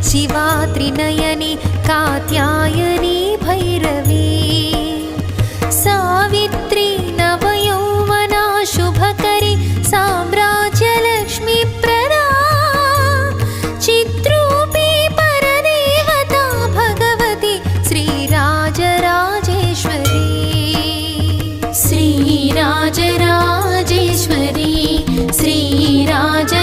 Shiva Trinayani Katyayani Bhairavi Savitri नवयौवना शुभकरी साम्राज्यलक्ष्मी Prada चिद्रूपी परदेवता Bhagwati Sri Rajarajeshwari Sri Rajarajeshwari Shriraj